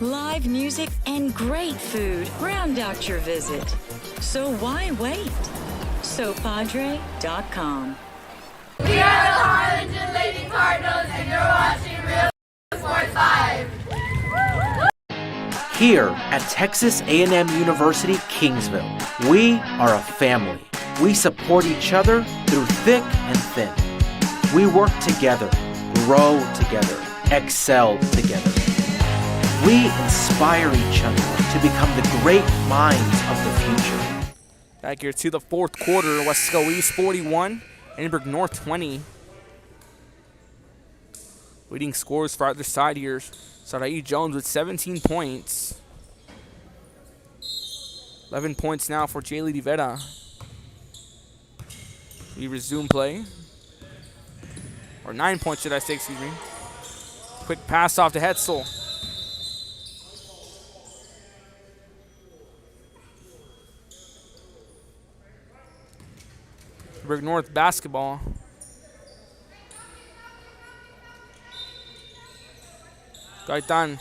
Live music and great food round out your visit. So why wait? SoPadre.com. We are the Harlingen Lady Cardinals and you're watching Real Sports Live. Here at Texas A&M University, Kingsville, we are a family. We support each other through thick and thin. We work together, grow together, excel together. We inspire each other to become the great minds of the future. Back here to the fourth quarter. Wesco East 41, Edinburg North 20. Leading scores for either side here. Sarai Jones with 17 points. 11 points now for Jaylee DeVeta. We resume play. Or 9 points, should I say, excuse me. Quick pass off to Hetzel. Edinburg North basketball. Gaitan,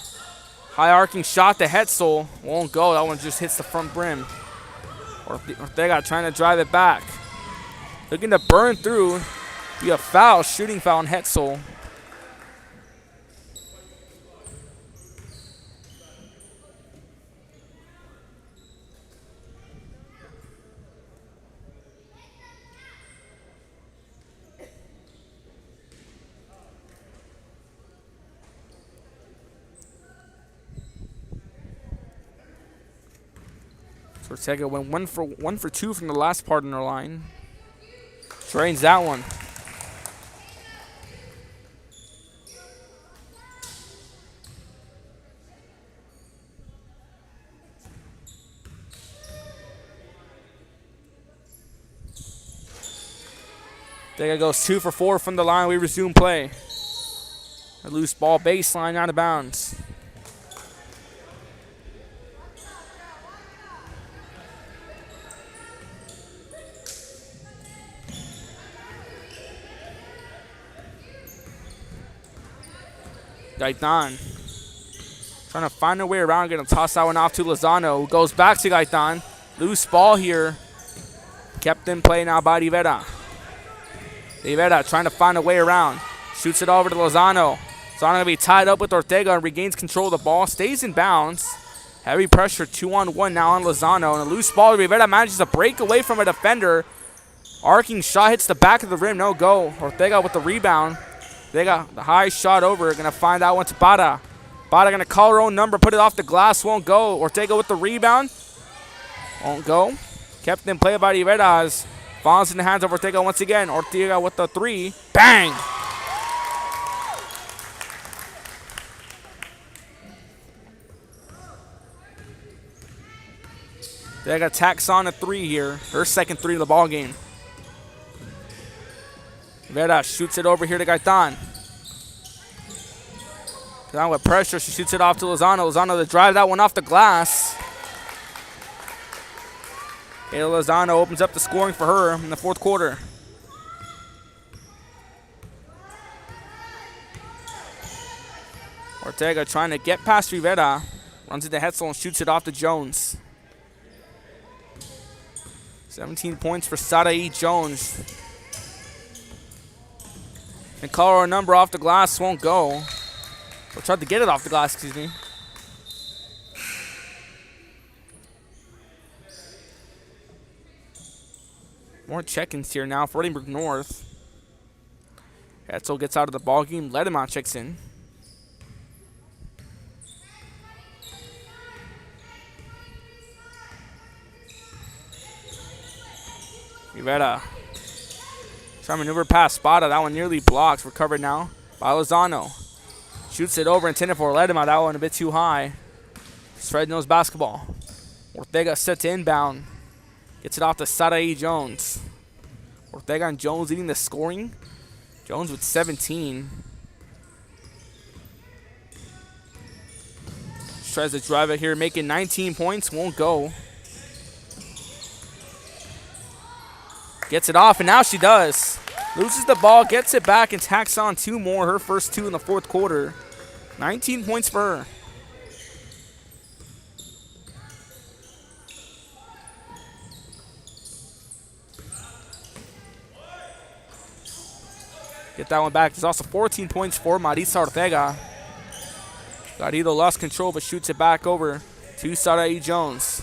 high arcing shot to Hetzel. Won't go. That one just hits the front brim. Ortega trying to drive it back. Looking to burn through. Be a foul, shooting foul on Hetzel. So Ortega went one for two from the last part in their line. Drains that one. Ortega goes 2 for 4 from the line. We resume play. A loose ball baseline out of bounds. Gaitan trying to find a way around, going to toss that one off to Lozano, who goes back to Gaitan. Loose ball here. Kept in play now by Rivera. Rivera trying to find a way around. Shoots it over to Lozano. Lozano going to be tied up with Ortega and regains control of the ball. Stays in bounds. Heavy pressure, 2-on-1 now on Lozano. And a loose ball. Rivera manages to break away from a defender. Arcing shot hits the back of the rim. No go. Ortega with the rebound. They got the high shot over. Going to find that one to Bada. Bada going to call her own number. Put it off the glass. Won't go. Ortega with the rebound. Won't go. Kept in play by Rivera. Falls in the hands of Ortega once again. Ortega with the three. Bang! Ortega tacks on a three here. Her second three of the ball game. Rivera shoots it over here to Gaitan. Gaitan with pressure. She shoots it off to Lozano. Lozano to drive that one off the glass. Lozano opens up the scoring for her in the fourth quarter. Ortega trying to get past Rivera. Runs into Hetzel and shoots it off to Jones. 17 points for Sarai Jones. And call her number off the glass, won't go. Or tried to get it off the glass, excuse me. More check-ins here now for Edinburg North. Hetzel gets out of the ball game. Ledemont checks in. Rivera. Trying to maneuver past Spada. That one nearly blocks. Recovered now by Lozano. Shoots it over, intended for Ledema. That one a bit too high. Fresnos basketball. Ortega set to inbound. Gets it off to Sarai Jones. Ortega and Jones leading the scoring. Jones with 17. Tries to drive it here, making 19 points. Won't go. Gets it off, and now she does. Loses the ball, gets it back, and tacks on 2 more. Her first 2 in the fourth quarter. 19 points for her. Get that one back. There's also 14 points for Marisa Ortega. Garrido lost control, but shoots it back over to Sarai Jones.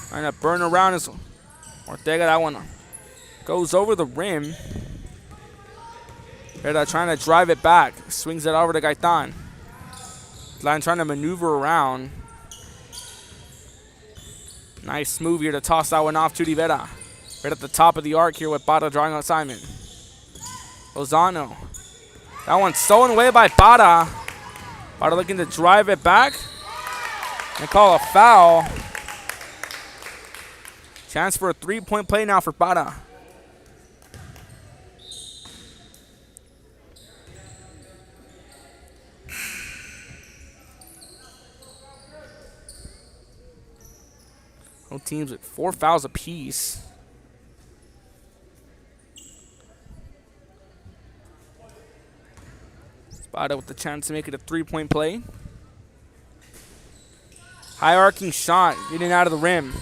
Trying to burn around is Ortega. That one goes over the rim. They're trying to drive it back. Swings it over to Gaitan. Line trying to maneuver around. Nice move here to toss that one off to Rivera. Right at the top of the arc here with Bada drawing on assignment. Lozano. That one's stolen away by Bada. Bada looking to drive it back. And call a foul. Chance for a 3-point play now for Bada. Both teams with 4 fouls apiece. Spada with the chance to make it a 3-point play. High arcing shot, getting out of the rim.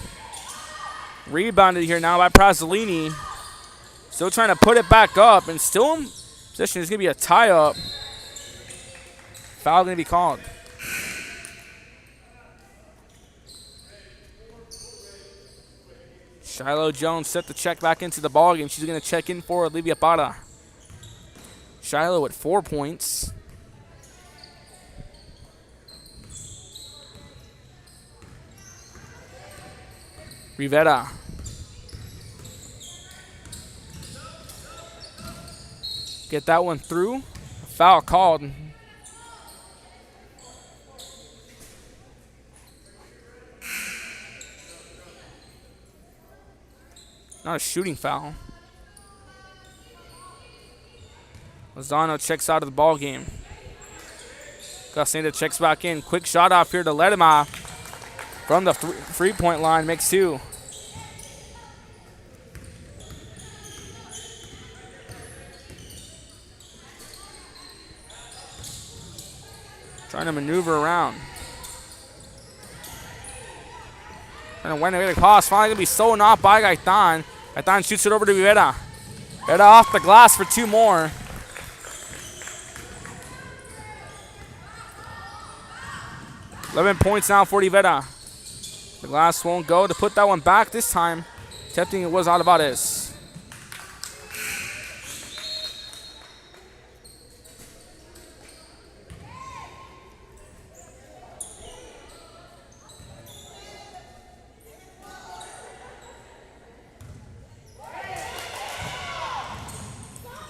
Rebounded here now by Prazzolini. Still trying to put it back up, and still in position. There's going to be a tie-up. Foul going to be called. Shiloh Jones set to check back into the ballgame. She's going to check in for Olivia Parra. Shiloh at 4 points. Rivera. Get that one through. Foul called. Not a shooting foul. Lozano checks out of the ball game. Castaneda checks back in. Quick shot off here to Ledema from the 3-point line. Makes 2. Trying to maneuver around. Trying to win away the pass. Finally going to be stolen off by Gaitan. Gaitan shoots it over to Rivera. Rivera off the glass for 2 more. $11 points now for Rivera. The glass won't go to put that one back this time. Tempting it was Alvarez.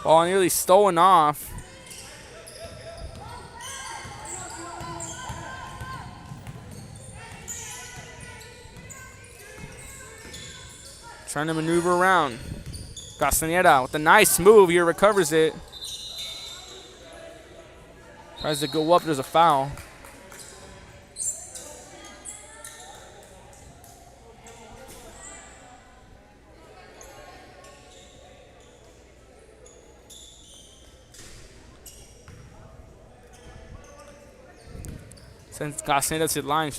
Ball nearly stolen off. Trying to maneuver around. Castaneda with a nice move here, recovers it. Tries to go up, there's a foul. Since Castaneda's hit line.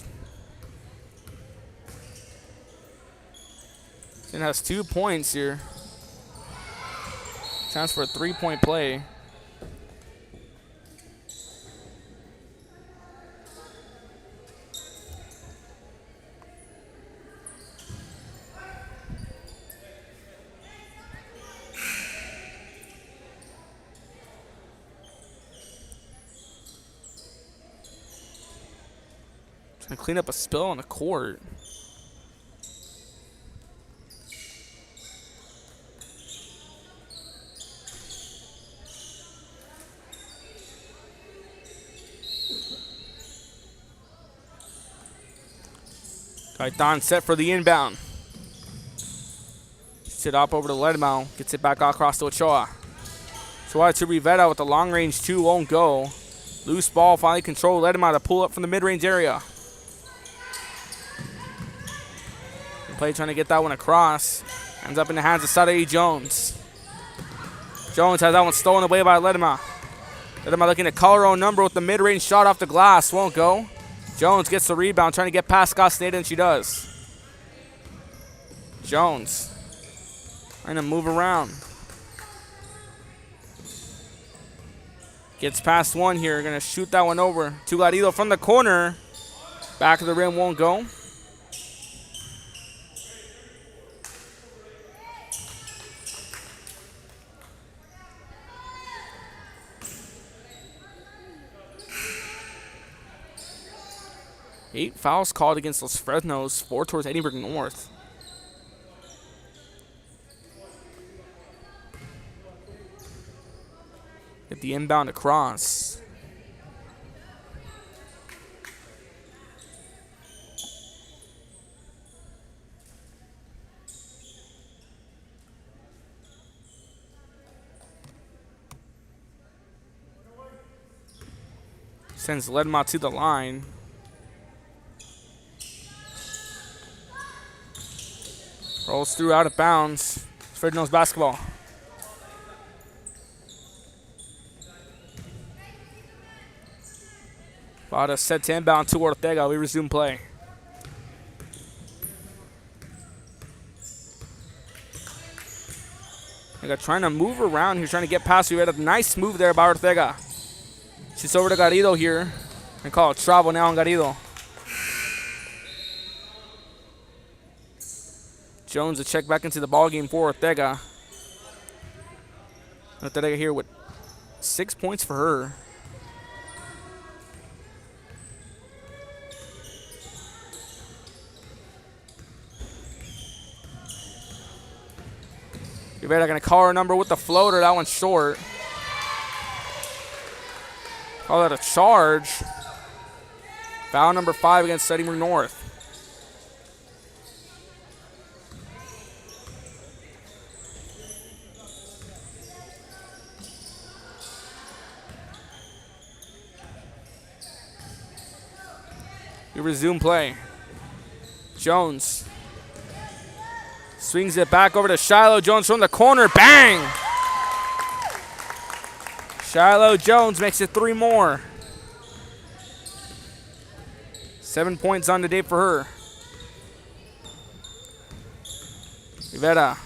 It has 2 points here. Chance for a 3-point play. Trying to clean up a spill on the court. Gaitan set for the inbound. Gets it up over to Ledmo. Gets it back across to Ochoa. Ochoa to Rivera with the long range two. Won't go. Loose ball, finally controlled. Ledmo to pull up from the mid-range area. Play trying to get that one across. Ends up in the hands of Sadie Jones. Jones has that one stolen away by Ledema. Ledema looking to call her own number with the mid-range shot off the glass. Won't go. Jones gets the rebound, trying to get past Castaneda, and she does. Jones trying to move around. Gets past one here. Going to shoot that one over to Garrido from the corner. Back of the rim, won't go. Eight fouls called against Los Fresnos, 4 towards Edinburg North. Get the inbound across. Sends Ledma to the line. Rolls through out of bounds. Fresno's basketball. Vada set to inbound to Ortega. We resume play. Ortega trying to move around here, trying to get past you. Had a nice move there by Ortega. She's over to Garrido here. And call it travel now on Garrido. Jones to check back into the ball game for Ortega. Ortega here with 6 points for her. Rivera gonna call her number with the floater. That one's short. Call that a charge. Foul number 5 against Edinburg North. We resume play. Jones swings it back over to Shiloh Jones from the corner. Bang! Shiloh Jones makes it 3 more. 7 points on the day for her. Rivera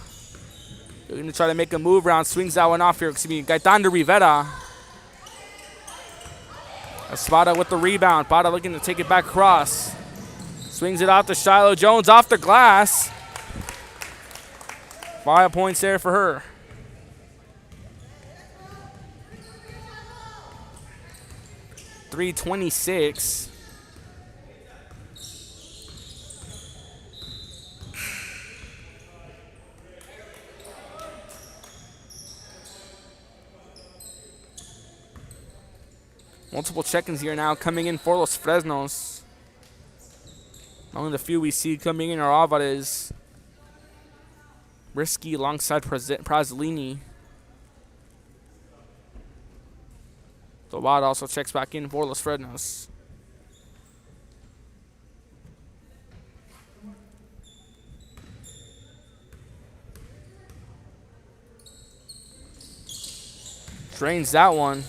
going to try to make a move around. Swings that one off here. Excuse me. Gaitan to Rivera. Espada with the rebound. Espada looking to take it back across. Swings it out to Shiloh Jones off the glass. 5 points there for her. .326. Multiple check-ins here now coming in for Los Fresnos. Among the few we see coming in are Alvarez, Risky alongside Praslini. Tobad also checks back in for Los Fresnos. Drains that one.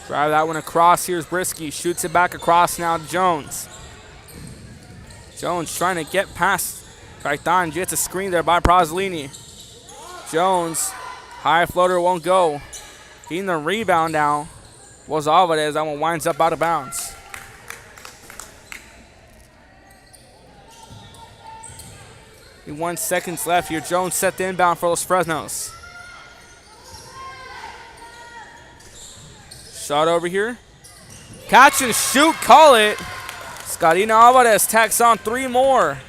Drive that one across. Here's Brisky. Shoots it back across now to Jones. Jones trying to get past Gaitan. Gets a screen there by Praslini. Jones, high floater won't go. Getting the rebound now. was Alvarez. That one winds up out of bounds. 1 seconds left here. Jones set the inbound for Los Fresnos. Shot over here. Catch and shoot, call it. Scottina Alvarez tacks on 3 more.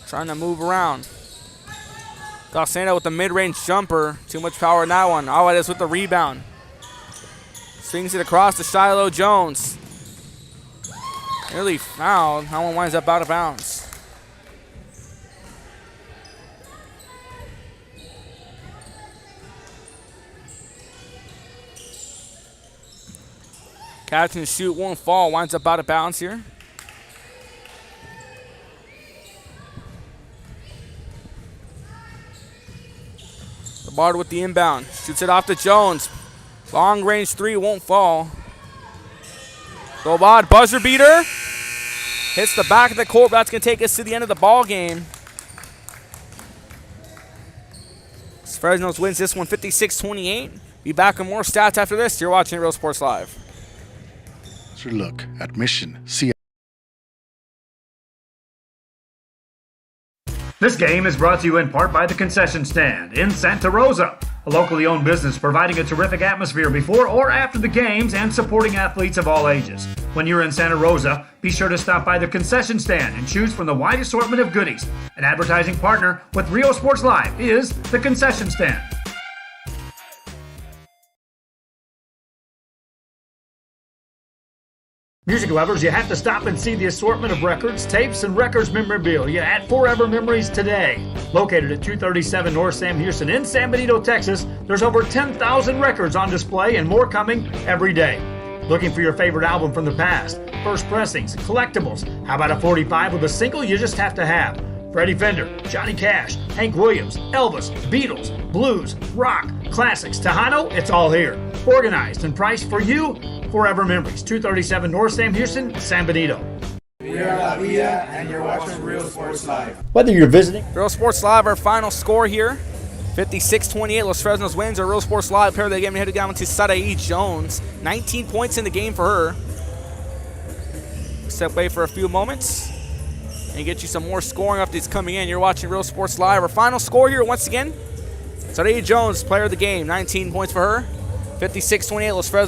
Trying to move around. Garcena with the mid-range jumper. Too much power in that one. Alvarez with the rebound. Swings it across to Shiloh Jones. Nearly fouled. That one winds up out of bounds. Catch and shoot won't fall. Winds up out of bounds here. Bard with the inbound. Shoots it off to Jones. Long range 3 won't fall. Gobad, buzzer beater. Hits the back of the court. That's going to take us to the end of the ball game. Fresnos wins this one 56-28. Be back with more stats after this. You're watching Real Sports Live. Closer look at Mission CIS. This game is brought to you in part by the Concession Stand in Santa Rosa, a locally owned business providing a terrific atmosphere before or after the games and supporting athletes of all ages. When you're in Santa Rosa, be sure to stop by the Concession Stand and choose from the wide assortment of goodies. An advertising partner with Real Sports Live is the Concession Stand. Music lovers, you have to stop and see the assortment of records, tapes, and records memorabilia at Forever Memories today. Located at 237 North Sam Houston in San Benito, Texas, there's over 10,000 records on display and more coming every day. Looking for your favorite album from the past, first pressings, collectibles? How about a 45 with a single you just have to have? Freddie Fender, Johnny Cash, Hank Williams, Elvis, Beatles, blues, rock, classics, Tejano, it's all here. Organized and priced for you. Forever Memories, 237 North Sam Houston, San Benito. We are La Villa, and you're watching Real Sports Live. Whether you're visiting Real Sports Live, our final score here, 56-28. Los Fresnos wins. Our Real Sports Live pair of the game headed down to Sarai Jones. 19 points in the game for her. Step away for a few moments and get you some more scoring updates coming in. You're watching Real Sports Live. Our final score here, once again, Sarai Jones, player of the game. 19 points for her. 56-28. Los Fresnos.